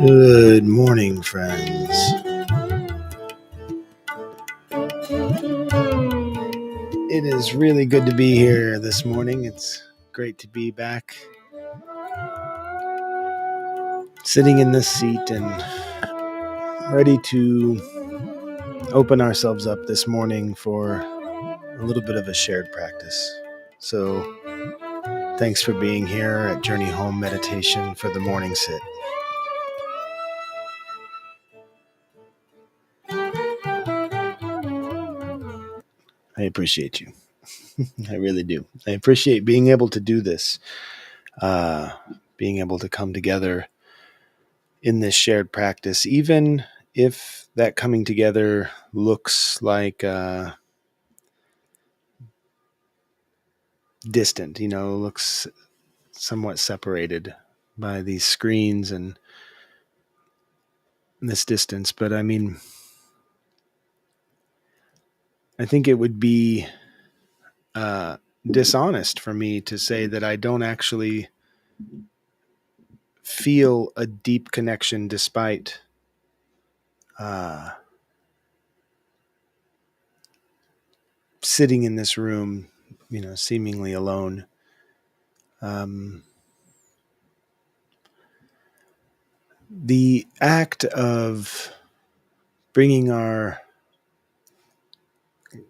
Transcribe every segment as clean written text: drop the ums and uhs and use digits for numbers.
Good morning, friends. It is really good to be here this morning. It's great to be back sitting in this seat and ready to open ourselves up this morning for a little bit of a shared practice. So, thanks for being here at Journey Home Meditation for the morning sit. I appreciate you. I really do. I appreciate being able to do this, being able to come together in this shared practice, even if that coming together looks like distant, looks somewhat separated by these screens and this distance. But I mean, I think it would be dishonest for me to say that I don't actually feel a deep connection despite sitting in this room, seemingly alone. The act of bringing our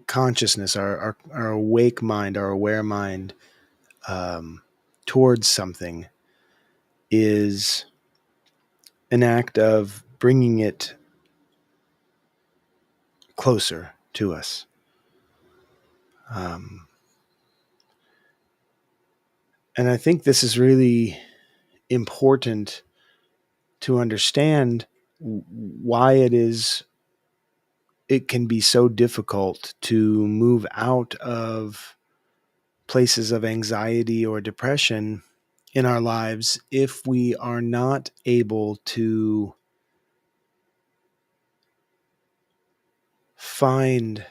consciousness, our awake mind, our aware mind towards something is an act of bringing it closer to us. And I think this is really important to understand why it can be so difficult to move out of places of anxiety or depression in our lives if we are not able to find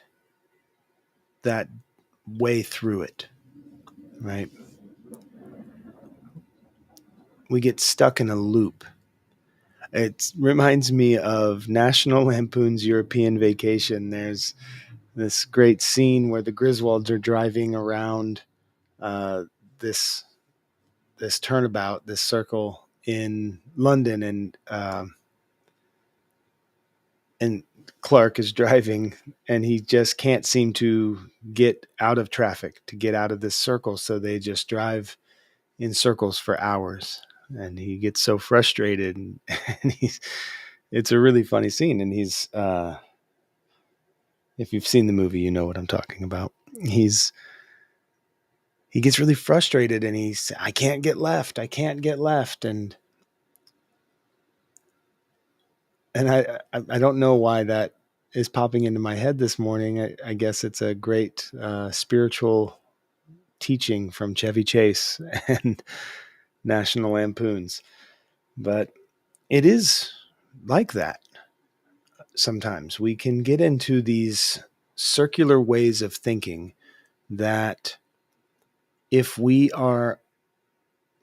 that way through it, right? We get stuck in a loop. It reminds me of National Lampoon's European Vacation. There's this great scene where the Griswolds are driving around this turnabout, this circle in London, and Clark is driving, and he just can't seem to get out of traffic, to get out of this circle. So they just drive in circles for hours, and he gets so frustrated, and it's a really funny scene. And he's, if you've seen the movie, you know what I'm talking about. He gets really frustrated, and I can't get left. And I don't know why that is popping into my head this morning. I guess it's a great spiritual teaching from Chevy Chase and National Lampoons. But it is like that. Sometimes we can get into these circular ways of thinking that, if we are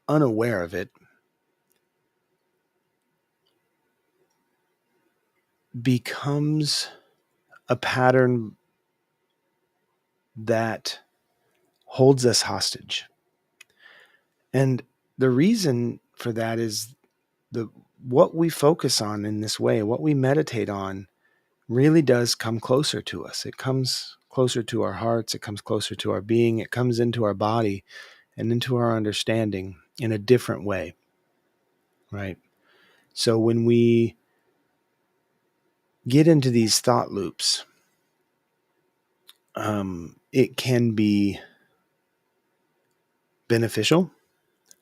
unaware of it, becomes a pattern that holds us hostage. And the reason for that is what we focus on in this way, what we meditate on, really does come closer to us. It comes closer to our hearts. It comes closer to our being. It comes into our body and into our understanding in a different way, right? So when we get into these thought loops, it can be beneficial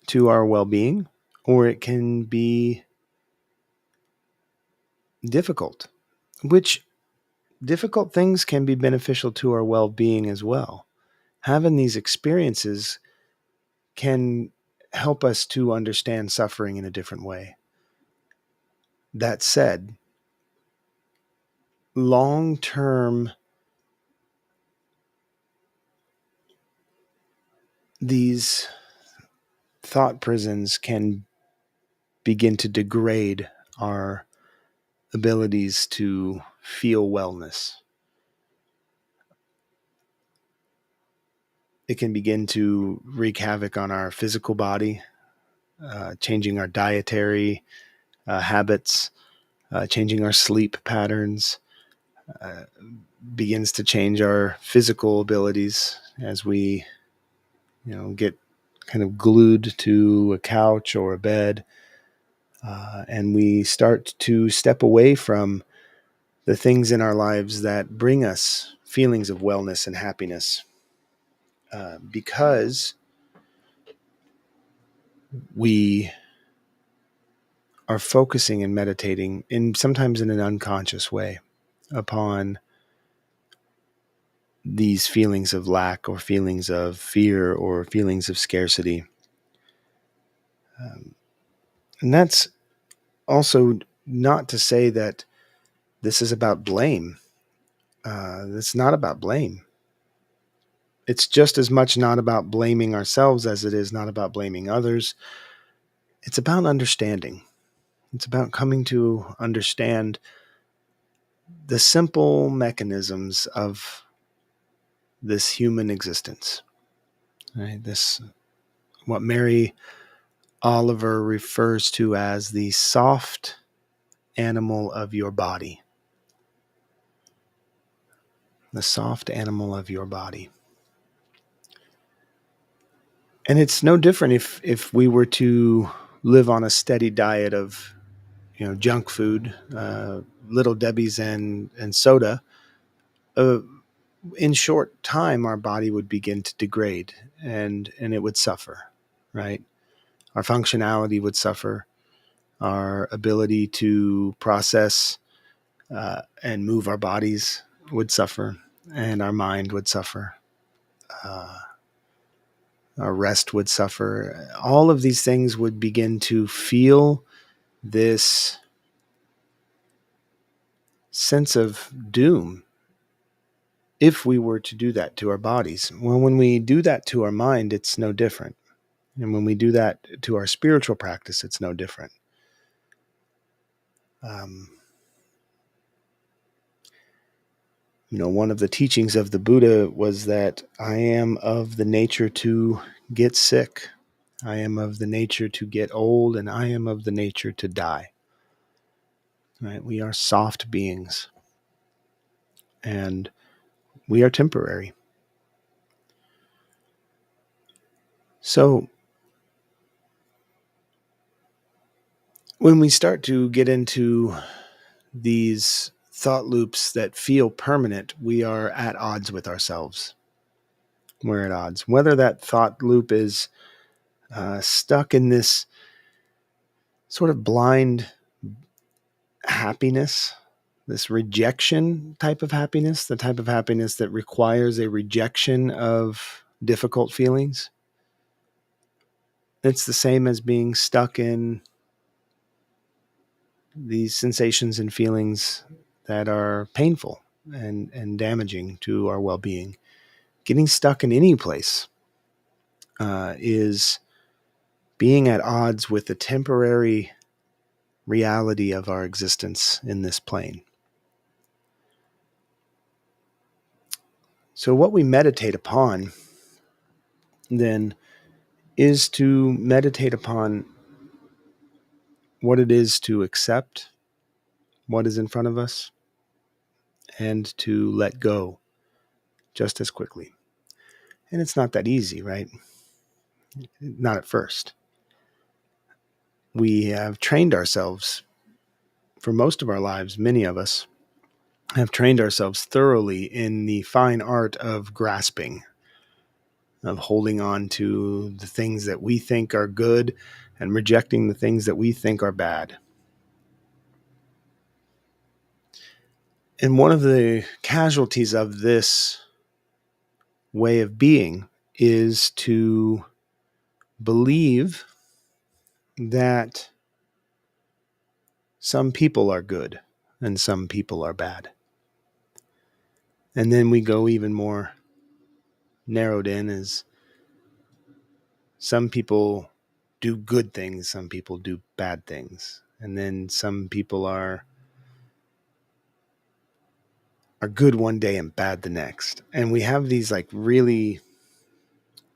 to our well-being, or it can be difficult, which difficult things can be beneficial to our well-being as well. Having these experiences can help us to understand suffering in a different way. That said, long-term, these thought prisons can begin to degrade our abilities to feel wellness. It can begin to wreak havoc on our physical body, changing our dietary habits, changing our sleep patterns, uh, begins to change our physical abilities as we, get kind of glued to a couch or a bed, and we start to step away from the things in our lives that bring us feelings of wellness and happiness, because we are focusing and meditating, sometimes in an unconscious way, upon these feelings of lack or feelings of fear or feelings of scarcity. And that's also not to say that this is about blame. It's not about blame. It's just as much not about blaming ourselves as it is not about blaming others. It's about understanding. It's about coming to understand the simple mechanisms of this human existence. Right? This, what Mary Oliver refers to as the soft animal of your body. The soft animal of your body. And it's no different if we were to live on a steady diet of, junk food, Little Debbie's and soda. Uh, in short time, our body would begin to degrade, and it would suffer, right? Our functionality would suffer. Our ability to process and move our bodies would suffer, and our mind would suffer. Uh, our rest would suffer. All of these things would begin to feel this sense of doom if we were to do that to our bodies. Well, when we do that to our mind, it's no different. And when we do that to our spiritual practice, it's no different. Um, One of the teachings of the Buddha was that I am of the nature to get sick. I am of the nature to get old, and I am of the nature to die. Right? We are soft beings, and we are temporary. So when we start to get into these thought loops that feel permanent, we are at odds with ourselves. We're at odds. Whether that thought loop is stuck in this sort of blind happiness, this rejection type of happiness, the type of happiness that requires a rejection of difficult feelings. It's the same as being stuck in these sensations and feelings that are painful and damaging to our well-being. Getting stuck in any place is being at odds with the temporary reality of our existence in this plane. So what we meditate upon then is to meditate upon what it is to accept what is in front of us and to let go just as quickly. And it's not that easy, right? Not at first. We have trained ourselves for most of our lives, many of us have trained ourselves thoroughly in the fine art of grasping, of holding on to the things that we think are good and rejecting the things that we think are bad. And one of the casualties of this way of being is to believe that some people are good and some people are bad. And then we go even more narrowed in as some people do good things, some people do bad things. and then some people are good one day and bad the next. And we have these like really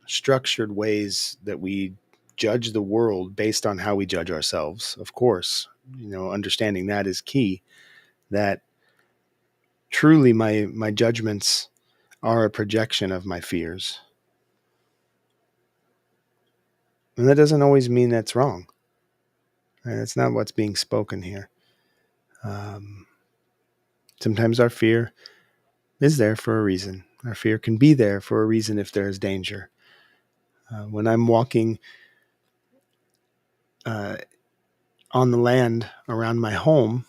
structured ways that we judge the world based on how we judge ourselves. Of course, understanding that is key, that truly my judgments are a projection of my fears. And that doesn't always mean that's wrong. Right? That's not what's being spoken here. Sometimes our fear is there for a reason. Our fear can be there for a reason if there is danger. When I'm walking on the land around my home,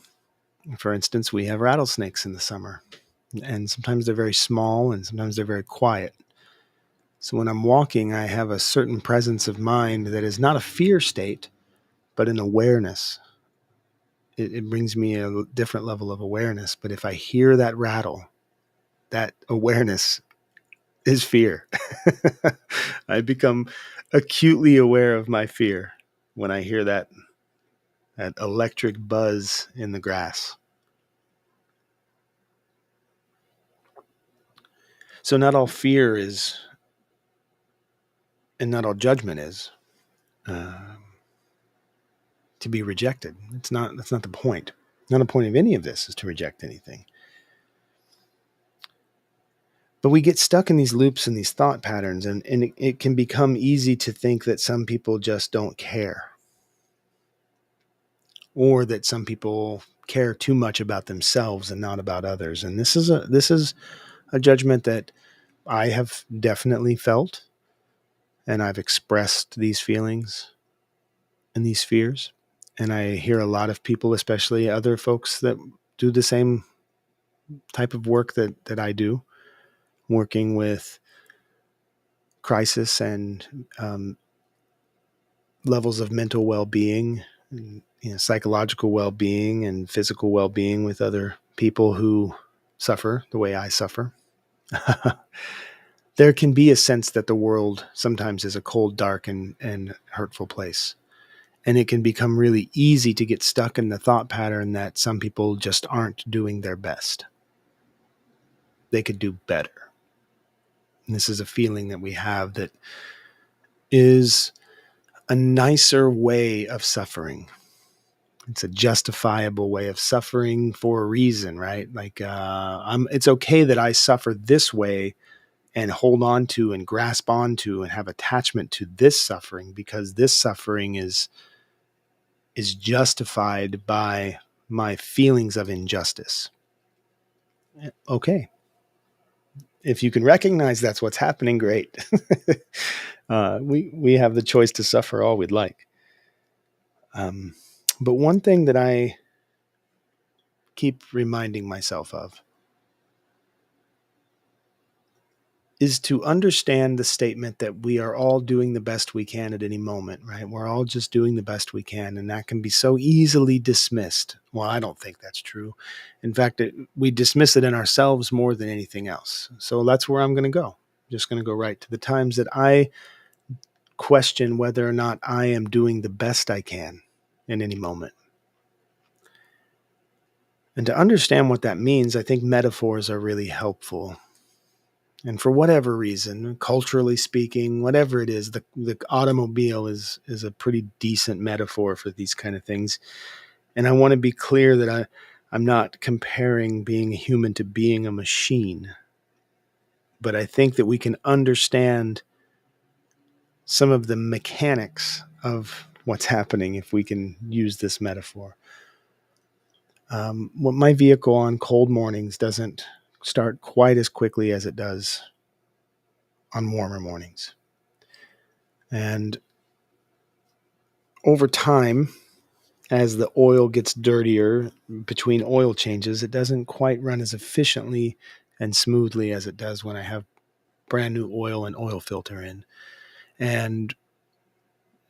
for instance, we have rattlesnakes in the summer. And sometimes they're very small and sometimes they're very quiet. So when I'm walking, I have a certain presence of mind that is not a fear state, but an awareness. It brings me a different level of awareness. But if I hear that rattle, that awareness is fear. I become acutely aware of my fear when I hear that electric buzz in the grass. So not all fear is, and not all judgment is, to be rejected. That's not the point. Not a point of any of this is to reject anything. But we get stuck in these loops and these thought patterns, and it can become easy to think that some people just don't care, or that some people care too much about themselves and not about others. And this is a judgment that I have definitely felt, and I've expressed these feelings and these fears. And I hear a lot of people, especially other folks that do the same type of work that I do, working with crisis and levels of mental well-being, and, psychological well-being and physical well-being with other people who suffer the way I suffer. There can be a sense that the world sometimes is a cold, dark, and hurtful place. And it can become really easy to get stuck in the thought pattern that some people just aren't doing their best. They could do better. And this is a feeling that we have that is a nicer way of suffering. It's a justifiable way of suffering for a reason, right? Like, it's okay that I suffer this way and hold on to and grasp onto and have attachment to this suffering, because this suffering is justified by my feelings of injustice. Okay. If you can recognize that's what's happening, great. We have the choice to suffer all we'd like. But one thing that I keep reminding myself of is to understand the statement that we are all doing the best we can at any moment, right? We're all just doing the best we can, and that can be so easily dismissed. Well, I don't think that's true. In fact, we dismiss it in ourselves more than anything else. So that's where I'm going to go. I'm just going to go right to the times that I question whether or not I am doing the best I can in any moment. And to understand what that means, I think metaphors are really helpful. And for whatever reason, culturally speaking, whatever it is, the automobile is a pretty decent metaphor for these kind of things. And I want to be clear that I'm not comparing being a human to being a machine. But I think that we can understand some of the mechanics of what's happening if we can use this metaphor. My vehicle on cold mornings doesn't start quite as quickly as it does on warmer mornings. And over time, as the oil gets dirtier between oil changes, it doesn't quite run as efficiently and smoothly as it does when I have brand new oil and oil filter in. And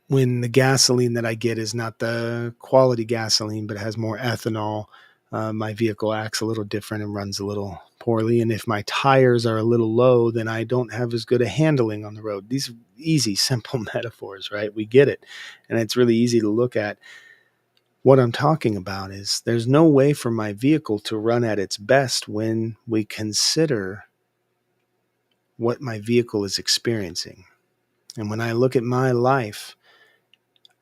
when the gasoline that I get is not the quality gasoline, but has more ethanol, my vehicle acts a little different and runs a little poorly. And if my tires are a little low, then I don't have as good a handling on the road. These are easy, simple metaphors, right? We get it. And it's really easy to look at. What I'm talking about is there's no way for my vehicle to run at its best when we consider what my vehicle is experiencing. And when I look at my life,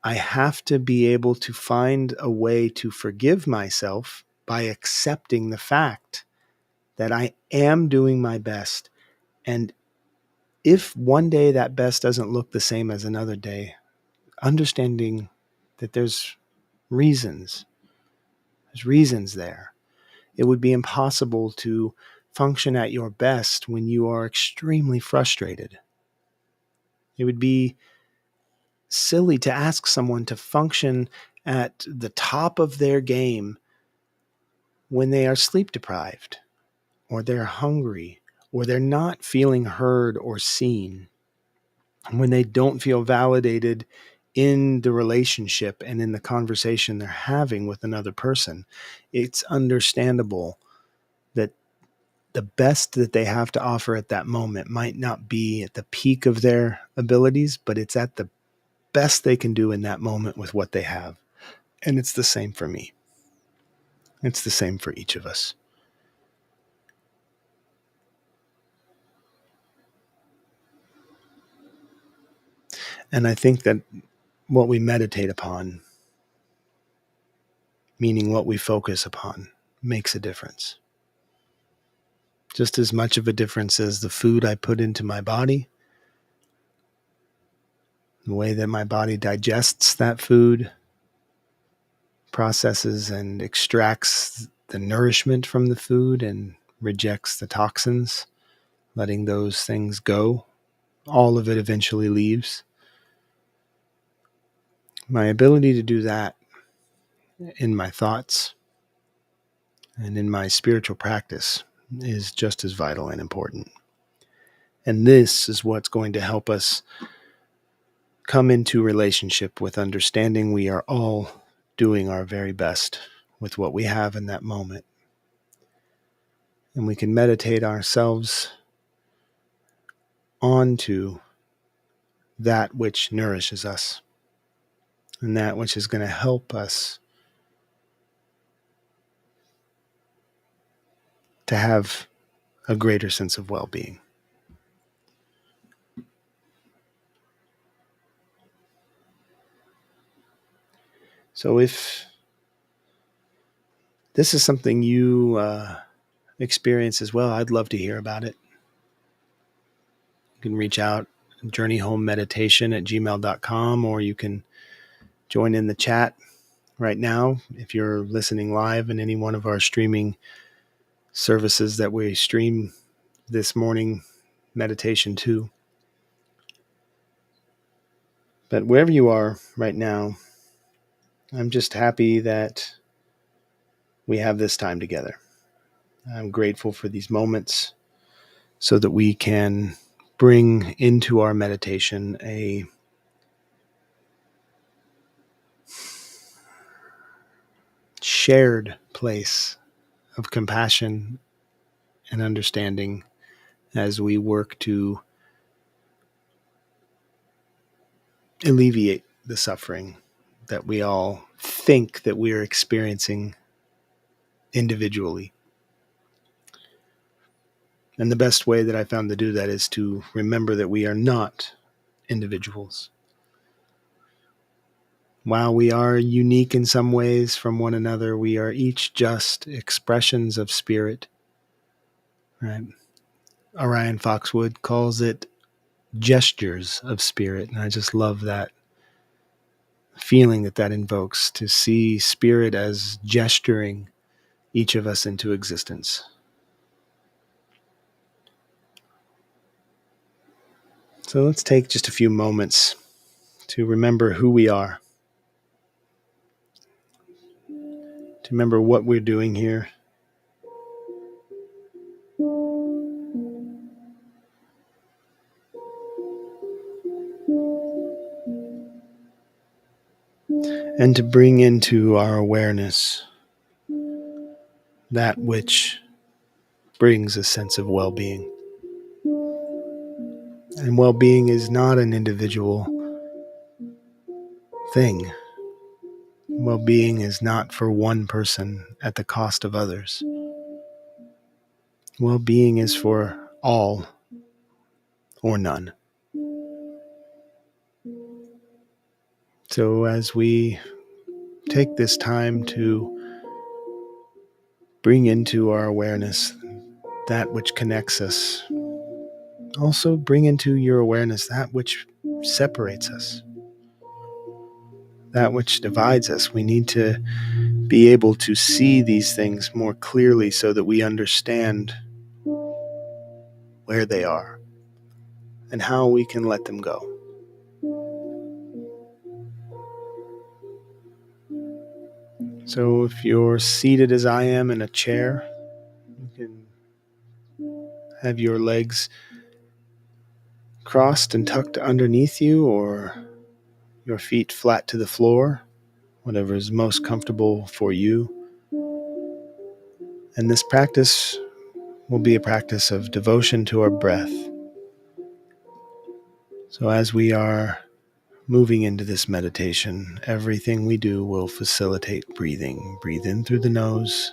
I have to be able to find a way to forgive myself by accepting the fact that I am doing my best. And if one day that best doesn't look the same as another day, understanding that reasons, there's reasons there. It would be impossible to function at your best when you are extremely frustrated. It would be silly to ask someone to function at the top of their game when they are sleep deprived, or they're hungry, or they're not feeling heard or seen, when they don't feel validated in the relationship and in the conversation they're having with another person. It's understandable that the best that they have to offer at that moment might not be at the peak of their abilities, but it's at the best they can do in that moment with what they have. And it's the same for me. It's the same for each of us. And I think that what we meditate upon, meaning what we focus upon, makes a difference. Just as much of a difference as the food I put into my body, the way that my body digests that food, processes and extracts the nourishment from the food and rejects the toxins, letting those things go. All of it eventually leaves. My ability to do that in my thoughts and in my spiritual practice is just as vital and important. And this is what's going to help us come into relationship with understanding we are all doing our very best with what we have in that moment. And we can meditate ourselves onto that which nourishes us and that which is going to help us to have a greater sense of well-being. So if this is something you experience as well, I'd love to hear about it. You can reach out, journeyhomemeditation@gmail.com, or you can join in the chat right now if you're listening live in any one of our streaming services that we stream this morning meditation to. But wherever you are right now, I'm just happy that we have this time together. I'm grateful for these moments so that we can bring into our meditation a shared place of compassion and understanding as we work to alleviate the suffering that we all think that we are experiencing individually. And the best way that I found to do that is to remember that we are not individuals. While we are unique in some ways from one another, we are each just expressions of spirit. Right? Orion Foxwood calls it gestures of spirit. And I just love that feeling that invokes, to see spirit as gesturing each of us into existence. So let's take just a few moments to remember who we are, to remember what we're doing here. And to bring into our awareness that which brings a sense of well-being. And well-being is not an individual thing. Well-being is not for one person at the cost of others. Well-being is for all or none. So as we take this time to bring into our awareness that which connects us, also bring into your awareness that which separates us, that which divides us. We need to be able to see these things more clearly so that we understand where they are and how we can let them go. So if you're seated as I am in a chair, you can have your legs crossed and tucked underneath you, or your feet flat to the floor, whatever is most comfortable for you. And this practice will be a practice of devotion to our breath. So as we are moving into this meditation, everything we do will facilitate breathing. Breathe in through the nose.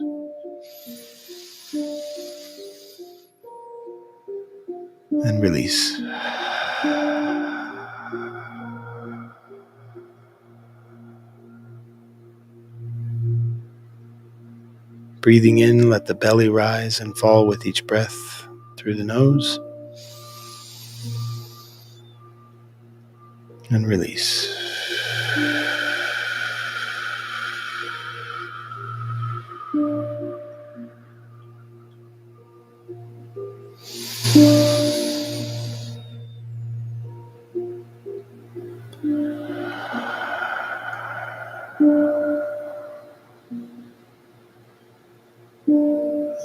And release. Breathing in, let the belly rise and fall with each breath through the nose. And release.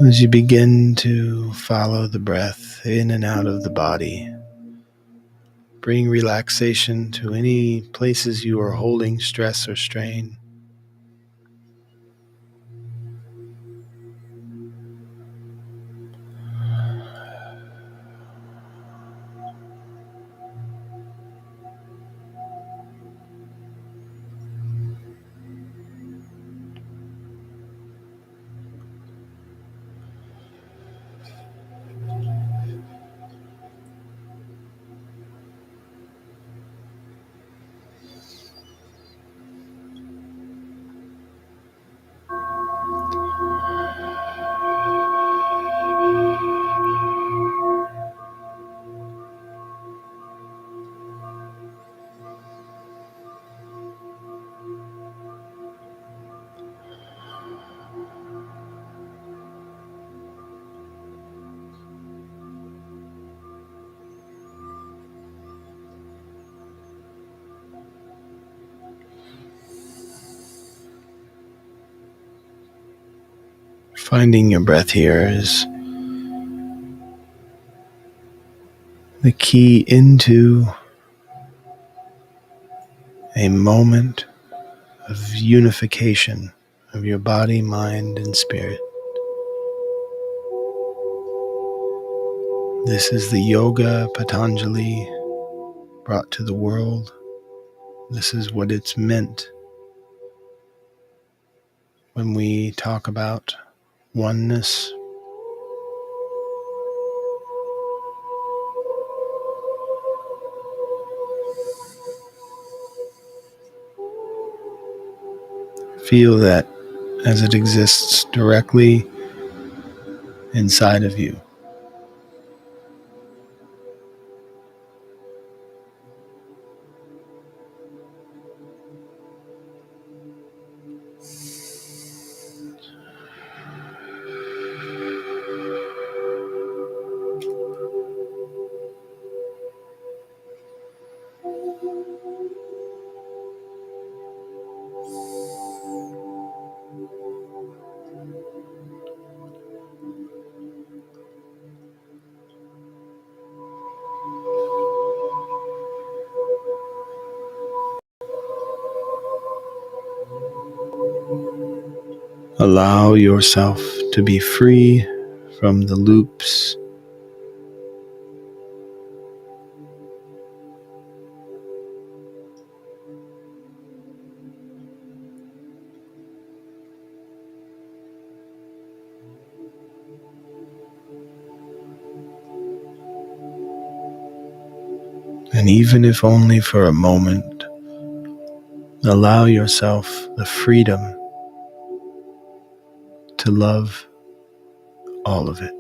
As you begin to follow the breath in and out of the body, bring relaxation to any places you are holding stress or strain. Finding your breath here is the key into a moment of unification of your body, mind, and spirit. This is the yoga Patanjali brought to the world. This is what it's meant when we talk about oneness. Feel that as it exists directly inside of you. Allow yourself to be free from the loops And even if only for a moment, allow yourself the freedom to love all of it.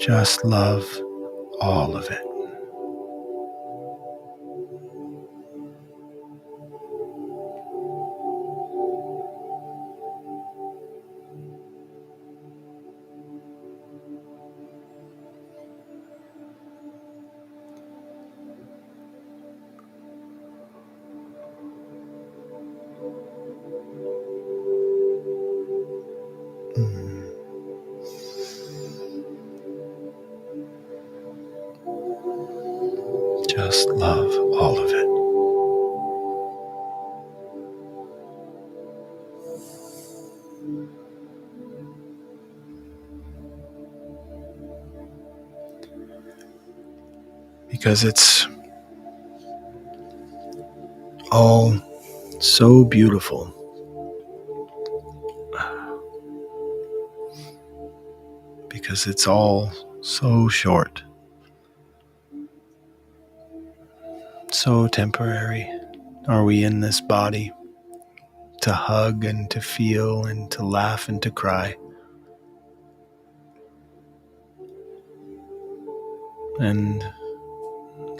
Just love all of it. Just love all of it. Because it's all so beautiful. Because it's all so short, so temporary. Are we in this body to hug and to feel and to laugh and to cry? And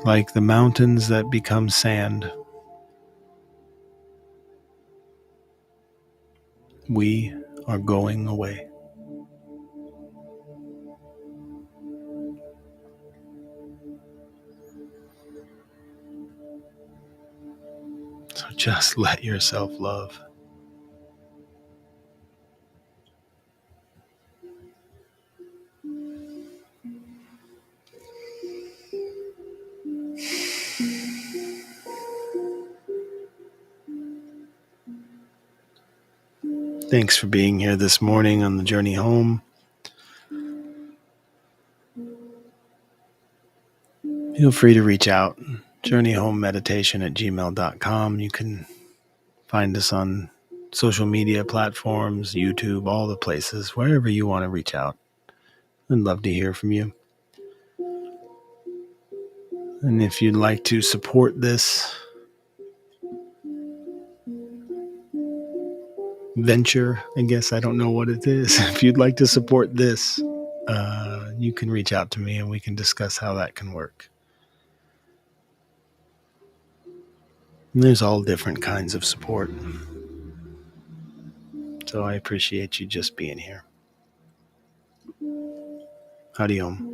like the mountains that become sand, we are going away. So just let yourself love. Thanks for being here this morning on the journey home. Feel free to reach out. journeyhomemeditation@gmail.com. You can find us on social media platforms, YouTube, all the places, wherever you want to reach out. I'd love to hear from you. And if you'd like to support this venture, I guess I don't know what it is. If you'd like to support this, you can reach out to me and we can discuss how that can work. And there's all different kinds of support. So I appreciate you just being here. Howdy Om.